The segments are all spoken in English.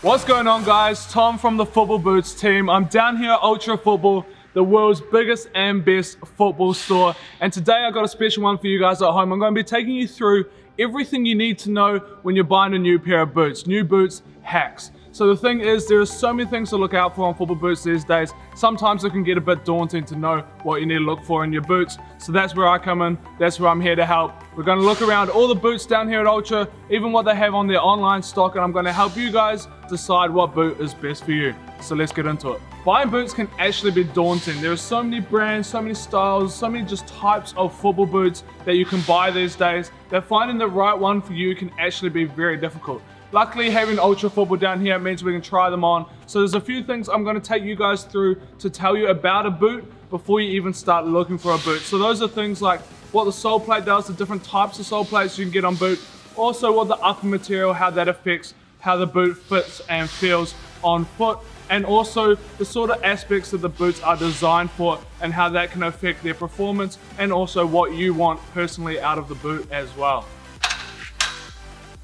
What's going on, guys? Tom from the Football Boots team. I'm down here at Ultra Football, the world's biggest and best football store. And today I got a special one for you guys at home. I'm going to be taking you through everything you need to know when you're buying a new pair of boots. New boots hacks. So the thing is, there are so many things to look out for on football boots these days. Sometimes it can get a bit daunting to know what you need to look for in your boots. So that's where I come in. That's where I'm here to help. We're going to look around all the boots down here at Ultra, even what they have on their online stock, and I'm going to help you guys decide what boot is best for you. So let's get into it. Buying boots can actually be daunting. There are so many brands, so many styles, so many just types of football boots that you can buy these days, that finding the right one for you can actually be very difficult. Luckily, having Ultra Football down here means we can try them on. So there's a few things I'm going to take you guys through to tell you about a boot before you even start looking for a boot. So those are things like what the sole plate does, the different types of sole plates you can get on boot, also what the upper material, how that affects how the boot fits and feels on foot, and also the sort of aspects that the boots are designed for and how that can affect their performance, and also what you want personally out of the boot as well.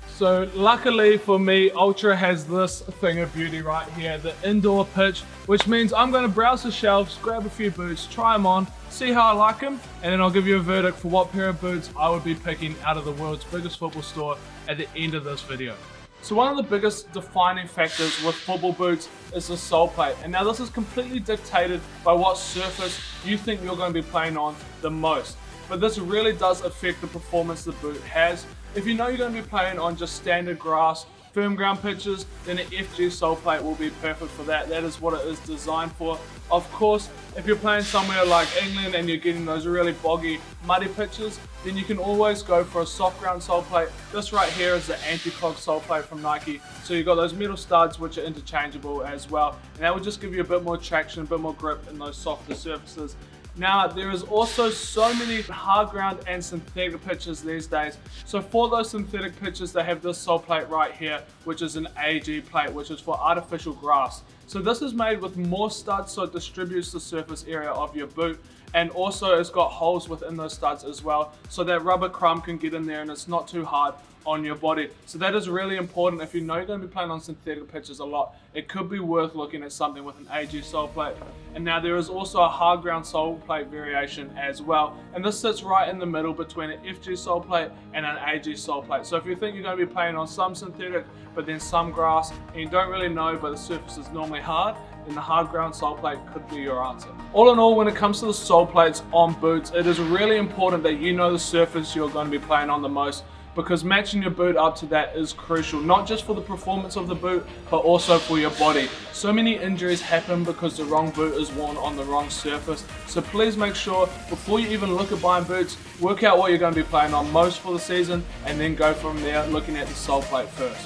So luckily for me, Ultra has this thing of beauty right here, the indoor pitch, which means I'm going to browse the shelves, grab a few boots, try them on, see how I like them, and then I'll give you a verdict for what pair of boots I would be picking out of the world's biggest football store at the end of this video. So one of the biggest defining factors with football boots is the sole plate. And now this is completely dictated by what surface you think you're going to be playing on the most. But this really does affect the performance the boot has. If you know you're going to be playing on just standard grass, firm ground pitches, then an FG sole plate will be perfect for that. That is what it is designed for. Of course, if you're playing somewhere like England and you're getting those really boggy, muddy pitches, then you can always go for a soft ground sole plate. This right here is the anti-clog sole plate from Nike. So you've got those metal studs which are interchangeable as well. And that will just give you a bit more traction, a bit more grip in those softer surfaces. Now, there is also so many hard ground and synthetic pitches these days. So for those synthetic pitches, they have this sole plate right here, which is an AG plate, which is for artificial grass. So this is made with more studs, so it distributes the surface area of your boot. And also it's got holes within those studs as well, so that rubber crumb can get in there and it's not too hard on your body. So that is really important. If you know you're going to be playing on synthetic pitches a lot, it could be worth looking at something with an AG sole plate. And now there is also a hard ground sole plate variation as well, and this sits right in the middle between an FG sole plate and an AG sole plate. So if you think you're going to be playing on some synthetic but then some grass and you don't really know but the surface is normally hard, then the hard ground sole plate could be your answer. All in all, when it comes to the sole plates on boots, it is really important that you know the surface you're going to be playing on the most, because matching your boot up to that is crucial, not just for the performance of the boot, but also for your body. So many injuries happen because the wrong boot is worn on the wrong surface. So please make sure, before you even look at buying boots, work out what you're going to be playing on most for the season, and then go from there looking at the sole plate first.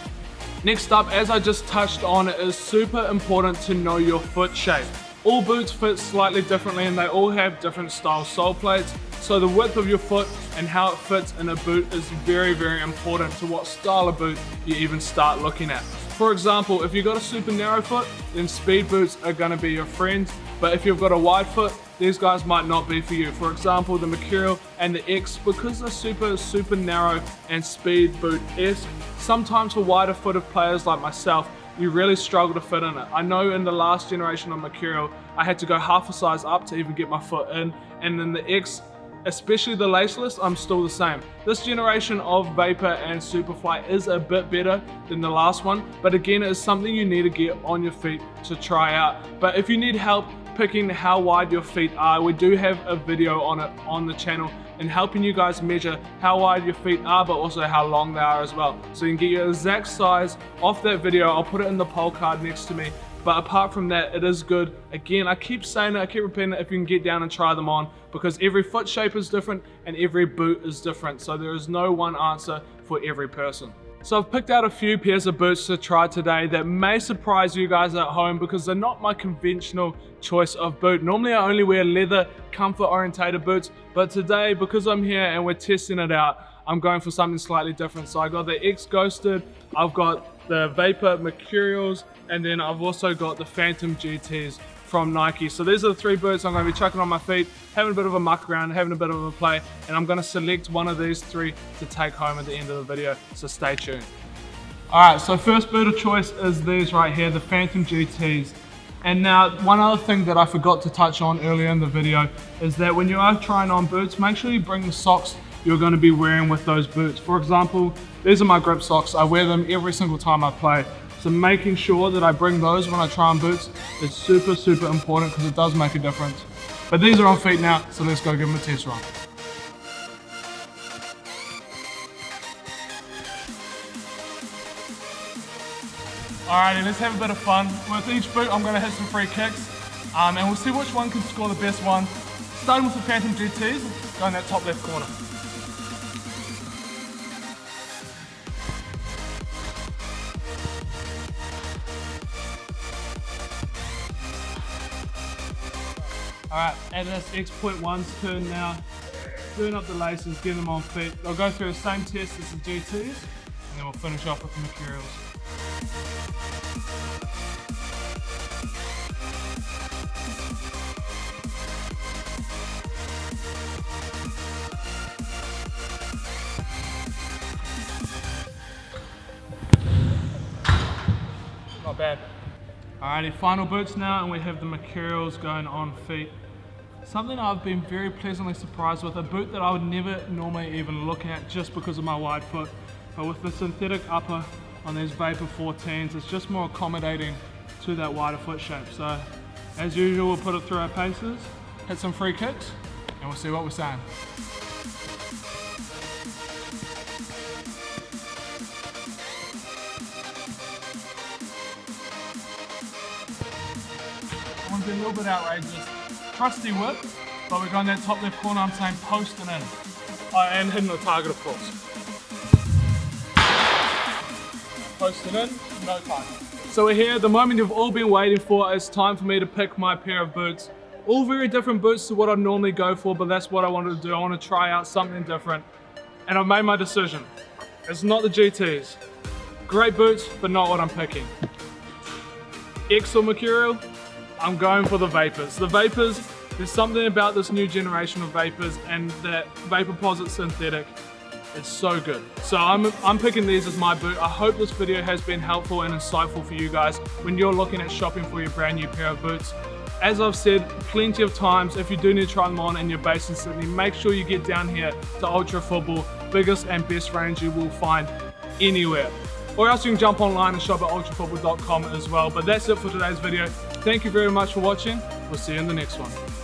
Next up, as I just touched on, it is super important to know your foot shape. All boots fit slightly differently and they all have different style sole plates. So the width of your foot and how it fits in a boot is very, very important to what style of boot you even start looking at. For example, if you've got a super narrow foot, then speed boots are going to be your friend. But if you've got a wide foot, these guys might not be for you. For example, the Mercurial and the X, because they're super narrow and speed boot-esque, sometimes for wider footed players like myself, you really struggle to fit in it. I know in the last generation of Mercurial, I had to go half a size up to even get my foot in, and in the X, especially the laceless, I'm still the same. This generation of Vapor and Superfly is a bit better than the last one, but again, it's something you need to get on your feet to try out. But if you need help picking how wide your feet are, we do have a video on it on the channel and helping you guys measure how wide your feet are, but also how long they are as well. So you can get your exact size off that video. I'll put it in the poll card next to me. But apart from that, it is good. Again, I keep saying it, I keep repeating it, if you can get down and try them on, because every foot shape is different and every boot is different. So there is no one answer for every person. So I've picked out a few pairs of boots to try today that may surprise you guys at home, because they're not my conventional choice of boot. Normally I only wear leather, comfort orientated boots, but today, because I'm here and we're testing it out, I'm going for something slightly different. So I got the X Ghosted, I've got the Vapor Mercurials, and then I've also got the Phantom GTs from Nike. So these are the 3 boots I'm going to be chucking on my feet, having a bit of a muck around, having a bit of a play, and I'm going to select one of these 3 to take home at the end of the video, so stay tuned. Alright, so first boot of choice is these right here, the Phantom GTs. And now, one other thing that I forgot to touch on earlier in the video is that when you are trying on boots, make sure you bring the socks you're going to be wearing with those boots. For example, these are my grip socks. I wear them every single time I play. So making sure that I bring those when I try on boots is super, super important because it does make a difference. But these are on feet now, so let's go give them a test run. Alrighty, let's have a bit of fun. With each boot, I'm going to hit some free kicks, and we'll see which one can score the best one. Starting with the Phantom GTs, go in that top left corner. Alright, adidas X.1's turn now. Turn up the laces, get them on feet. They'll go through the same test as the GTs, and then we'll finish off with the Mercurials. Not bad. Alrighty, final boots now, and we have the Mercurials going on feet. Something I've been very pleasantly surprised with, a boot that I would never normally even look at just because of my wide foot. But with the synthetic upper on these Vapor 14s, it's just more accommodating to that wider foot shape. So, as usual, we'll put it through our paces, hit some free kicks, and we'll see what we're saying. One's a little bit outrageous. Trusty whip, but we're going that top left corner, I'm saying posting in. Oh, and hitting the target, of course. Posting in, no target. So we're here, the moment you've all been waiting for. It's time for me to pick my pair of boots. All very different boots to what I normally go for, but that's what I wanted to do. I want to try out something different. And I've made my decision. It's not the GTs. Great boots, but not what I'm picking. X or Mercurial? I'm going for the Vapors. The Vapors, there's something about this new generation of Vapors and that Vaporposit synthetic. It's so good. So I'm picking these as my boot. I hope this video has been helpful and insightful for you guys when you're looking at shopping for your brand new pair of boots. As I've said plenty of times, if you do need to try them on and you're based in Sydney, make sure you get down here to Ultra Football, biggest and best range you will find anywhere. Or else you can jump online and shop at ultrafootball.com as well. But that's it for today's video. Thank you very much for watching. We'll see you in the next one.